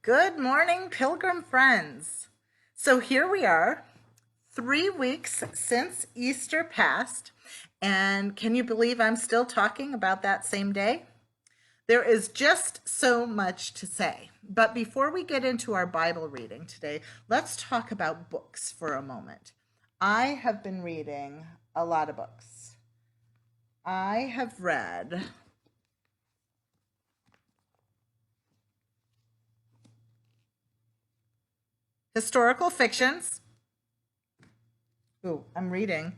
Good morning, Pilgrim friends. So here we are, 3 weeks since Easter passed, and can you believe I'm still talking about that same day? There is just so much to say. But before we get into our Bible reading today, let's talk about books for a moment. I have been reading a lot of books. I have read historical fictions. Ooh, I'm reading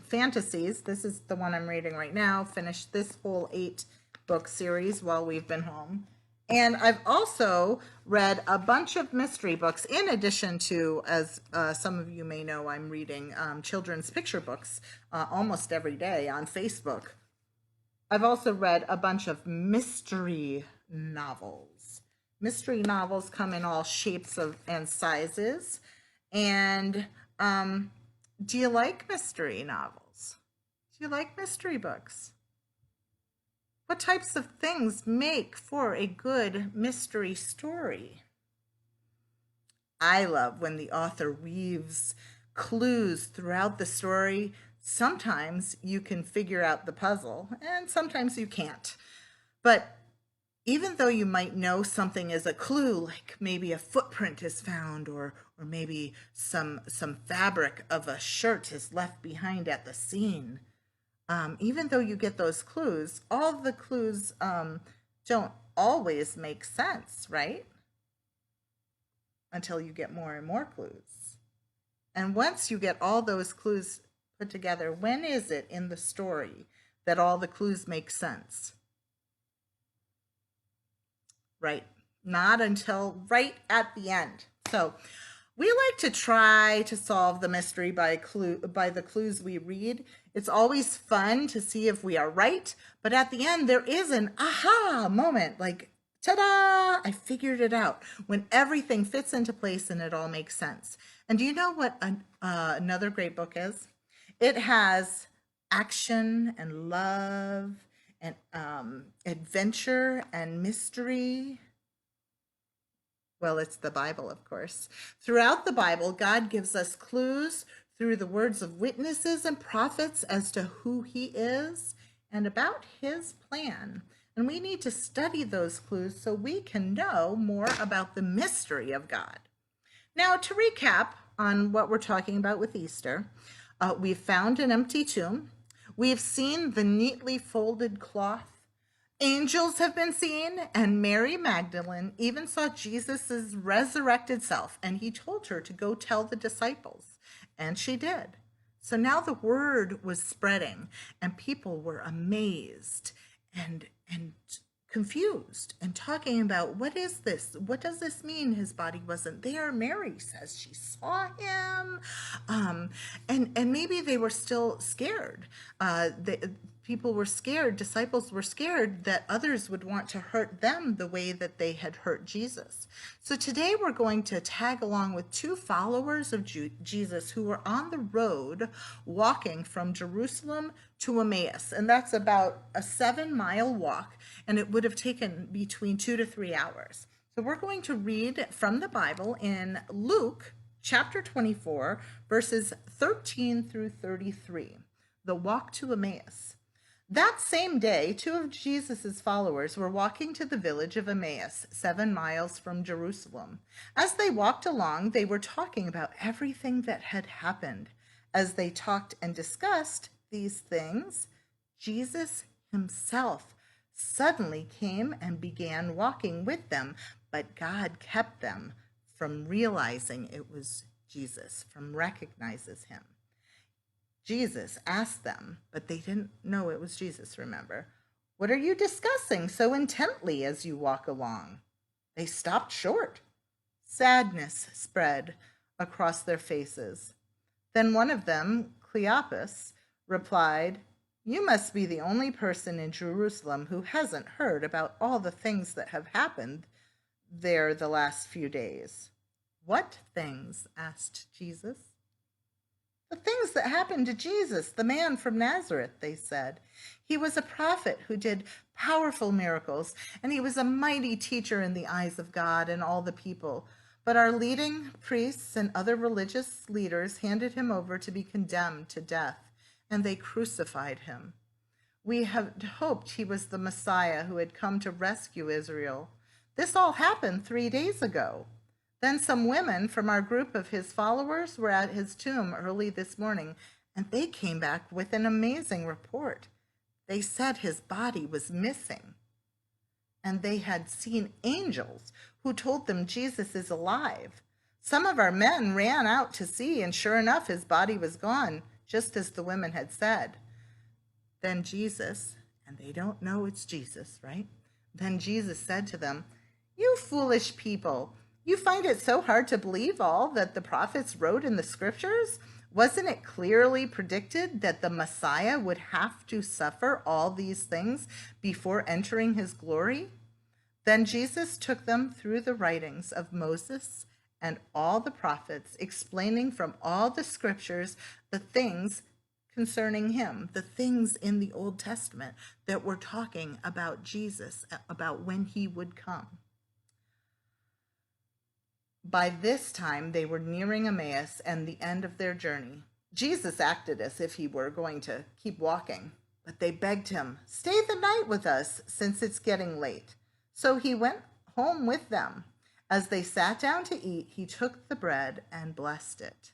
fantasies. This is the one I'm reading right now. Finished this whole 8-book series while we've been home. And I've also read a bunch of mystery books in addition to, as some of you may know, I'm reading children's picture books almost every day on Facebook. I've also read a bunch of mystery novels. Mystery novels come in all shapes and sizes. And do you like mystery novels? Do you like mystery books? What types of things make for a good mystery story? I love when the author weaves clues throughout the story. Sometimes you can figure out the puzzle, and sometimes you can't. But even though you might know something is a clue, like maybe a footprint is found, or maybe some fabric of a shirt is left behind at the scene, even though you get those clues, all the clues don't always make sense, right? Until you get more and more clues. And once you get all those clues put together, when is it in the story that all the clues make sense? Right. Not until right at the end. So we like to try to solve the mystery by the clues we read. It's always fun to see if we are right, but at the end there is an aha moment, like, ta-da, I figured it out, when everything fits into place and it all makes sense. And do you know what another great book is? It has action and love and adventure and mystery. Well, it's the Bible, of course. Throughout the Bible, God gives us clues through the words of witnesses and prophets as to who he is and about his plan. And we need to study those clues so we can know more about the mystery of God. Now, to recap on what we're talking about with Easter, we've found an empty tomb. We've seen the neatly folded cloth. Angels have been seen, and Mary Magdalene even saw Jesus' resurrected self, and he told her to go tell the disciples, and she did. So now the word was spreading, and people were amazed and confused and talking about, what is this? What does this mean his body wasn't there? Mary says she saw him. And maybe they were still scared. People were scared, disciples were scared that others would want to hurt them the way that they had hurt Jesus. So today we're going to tag along with 2 followers of Jesus who were on the road walking from Jerusalem to Emmaus. And that's about a 7-mile walk, and it would have taken between 2 to 3 hours. So we're going to read from the Bible in Luke chapter 24, verses 13 through 33, the walk to Emmaus. That same day, 2 of Jesus' followers were walking to the village of Emmaus, 7 miles from Jerusalem. As they walked along, they were talking about everything that had happened. As they talked and discussed these things, Jesus himself suddenly came and began walking with them, but God kept them from realizing it was Jesus, from recognizing him. Jesus asked them, but they didn't know it was Jesus, remember. What are you discussing so intently as you walk along? They stopped short. Sadness spread across their faces. Then one of them, Cleopas, replied, "You must be the only person in Jerusalem who hasn't heard about all the things that have happened there the last few days." "What things?" asked Jesus. The things that happened to Jesus, the man from Nazareth, they said. He was a prophet who did powerful miracles, and he was a mighty teacher in the eyes of God and all the people. But our leading priests and other religious leaders handed him over to be condemned to death, and they crucified him. We had hoped he was the Messiah who had come to rescue Israel. This all happened 3 days ago. Then some women from our group of his followers were at his tomb early this morning, and they came back with an amazing report. They said his body was missing, and they had seen angels who told them Jesus is alive. Some of our men ran out to see, and sure enough, his body was gone, just as the women had said. Then Jesus, and they don't know it's Jesus, right? Then Jesus said to them, "You foolish people, you find it so hard to believe all that the prophets wrote in the scriptures? Wasn't it clearly predicted that the Messiah would have to suffer all these things before entering his glory?" Then Jesus took them through the writings of Moses and all the prophets, explaining from all the scriptures the things concerning him, the things in the Old Testament that were talking about Jesus, about when he would come. By this time, they were nearing Emmaus and the end of their journey. Jesus acted as if he were going to keep walking, but they begged him, "Stay the night with us, since it's getting late." So he went home with them. As they sat down to eat, he took the bread and blessed it.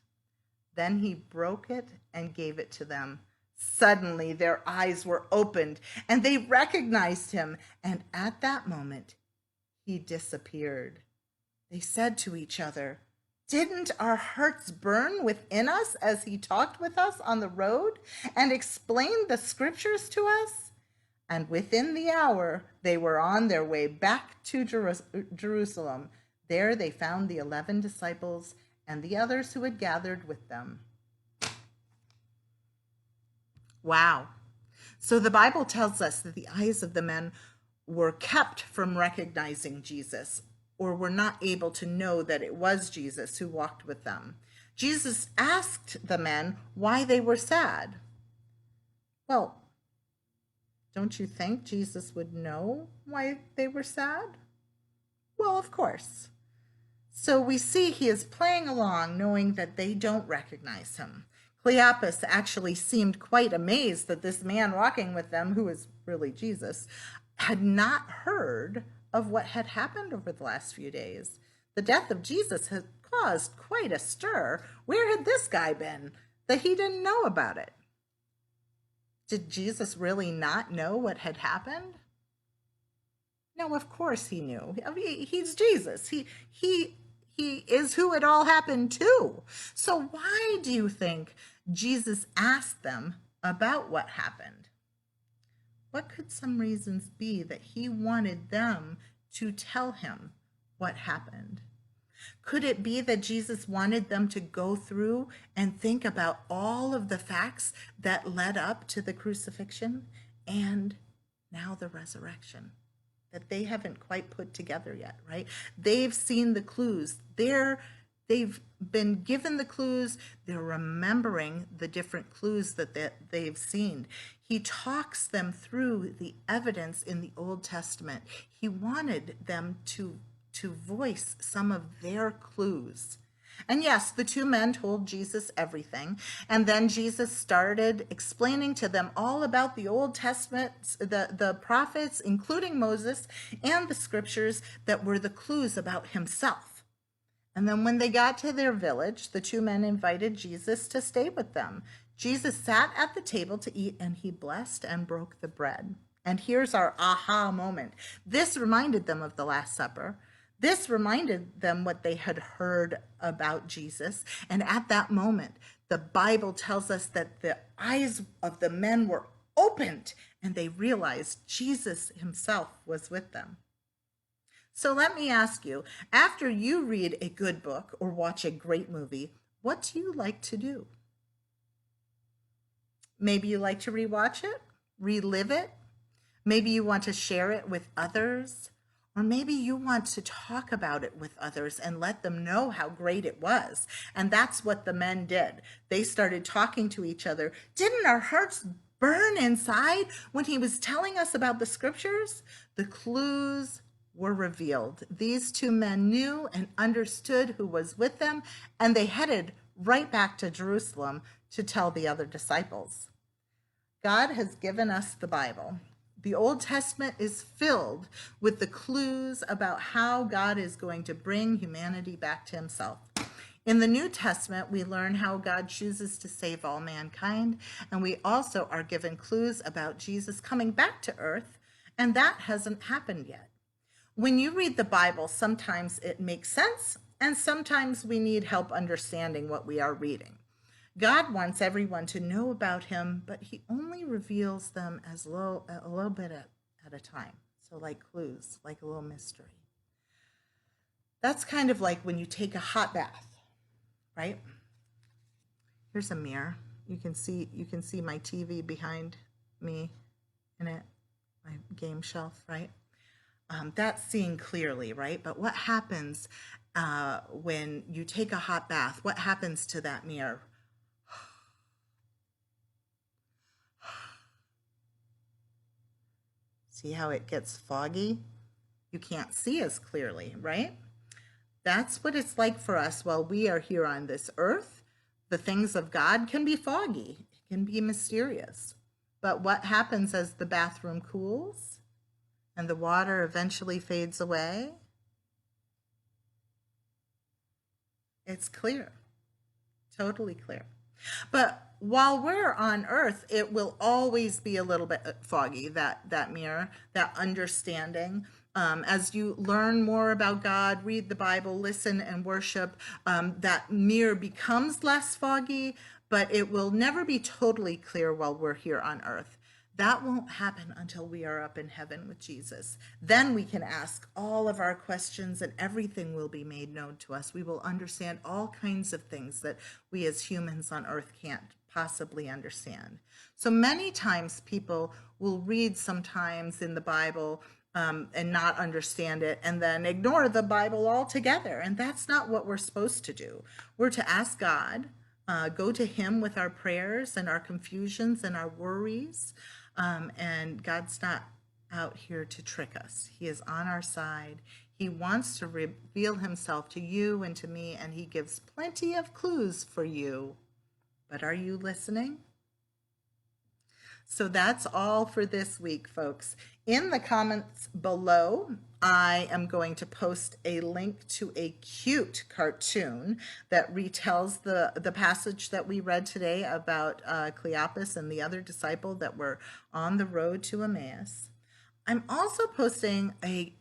Then he broke it and gave it to them. Suddenly their eyes were opened and they recognized him, and at that moment he disappeared. They said to each other, "Didn't our hearts burn within us as he talked with us on the road and explained the scriptures to us?" And within the hour they were on their way back to Jerusalem. There they found the 11 disciples and the others who had gathered with them. Wow. So the Bible tells us that the eyes of the men were kept from recognizing Jesus, or were not able to know that it was Jesus who walked with them. Jesus asked the men why they were sad. Well, don't you think Jesus would know why they were sad? Well, of course. So we see he is playing along, knowing that they don't recognize him. Cleopas actually seemed quite amazed that this man walking with them, who is really Jesus, had not heard of what had happened over the last few days. The death of Jesus had caused quite a stir. Where had this guy been that he didn't know about it? Did Jesus really not know what had happened? No, of course he knew. I mean, he's Jesus. He is who it all happened to. So why do you think Jesus asked them about what happened? What could some reasons be that he wanted them to tell him what happened? Could it be that Jesus wanted them to go through and think about all of the facts that led up to the crucifixion and now the resurrection that they haven't quite put together yet, right? They've seen the clues. They've been given the clues. They're remembering the different clues that they've seen. He talks them through the evidence in the Old Testament. He wanted them to voice some of their clues. And yes, the two men told Jesus everything. And then Jesus started explaining to them all about the Old Testament, the prophets, including Moses, and the scriptures that were the clues about himself. And then when they got to their village, the two men invited Jesus to stay with them. Jesus sat at the table to eat, and he blessed and broke the bread. And here's our aha moment. This reminded them of the Last Supper. This reminded them what they had heard about Jesus. And at that moment, the Bible tells us that the eyes of the men were opened and they realized Jesus himself was with them. So let me ask you, after you read a good book or watch a great movie, what do you like to do? Maybe you like to rewatch it, relive it. Maybe you want to share it with others. Or Or maybe you want to talk about it with others and let them know how great it was. And that's what the men did. They started talking to each other. Didn't our hearts burn inside when he was telling us about the scriptures? The clues were revealed. These two men knew and understood who was with them, and they headed right back to Jerusalem to tell the other disciples. God has given us the Bible. The Old Testament is filled with the clues about how God is going to bring humanity back to himself. In the New Testament, we learn how God chooses to save all mankind, and we also are given clues about Jesus coming back to earth, and that hasn't happened yet. When you read the Bible, sometimes it makes sense, and sometimes we need help understanding what we are reading. God wants everyone to know about him, but he only reveals them as a little bit at a time. So like clues, like a little mystery. That's kind of like when you take a hot bath, right? Here's a mirror. You can see my TV behind me in it, my game shelf, right? That's seeing clearly, right? But what happens when you take a hot bath? What happens to that mirror? See how it gets foggy? You can't see as clearly, right? That's what it's like for us while we are here on this earth. The things of God can be foggy, it can be mysterious. But what happens as the bathroom cools and the water eventually fades away? It's clear, totally clear. But while we're on earth, it will always be a little bit foggy, that mirror, that understanding. As you learn more about God, read the Bible, listen and worship, that mirror becomes less foggy, but it will never be totally clear while we're here on earth. That won't happen until we are up in heaven with Jesus. Then we can ask all of our questions and everything will be made known to us. We will understand all kinds of things that we as humans on earth can't possibly understand. So many times people will read sometimes in the Bible and not understand it and then ignore the Bible altogether. And that's not what we're supposed to do. We're to ask God, go to him with our prayers and our confusions and our worries. And God's not out here to trick us. He is on our side. He wants to reveal himself to you and to me, and he gives plenty of clues for you. But are you listening? So that's all for this week, folks. In the comments below, I am going to post a link to a cute cartoon that retells the passage that we read today about Cleopas and the other disciple that were on the road to Emmaus. I'm also posting a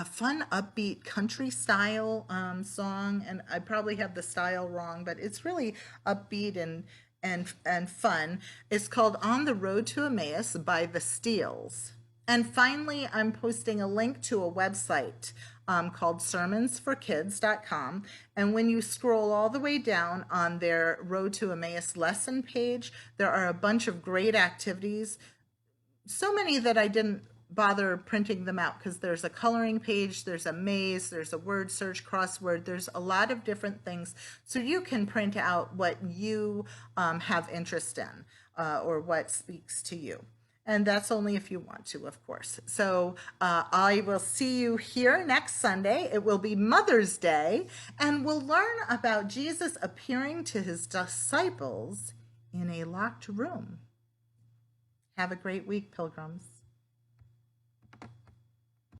fun, upbeat country style song, and I probably have the style wrong, but it's really upbeat and fun. It's called On the Road to Emmaus by the Steels. And finally, I'm posting a link to a website called sermonsforkids.com. And when you scroll all the way down on their Road to Emmaus lesson page, there are a bunch of great activities, so many that I didn't bother printing them out because there's a coloring page, there's a maze, there's a word search, crossword, there's a lot of different things. So you can print out what you have interest in or what speaks to you. And that's only if you want to, of course. So I will see you here next Sunday. It will be Mother's Day, and we'll learn about Jesus appearing to his disciples in a locked room. Have a great week, pilgrims.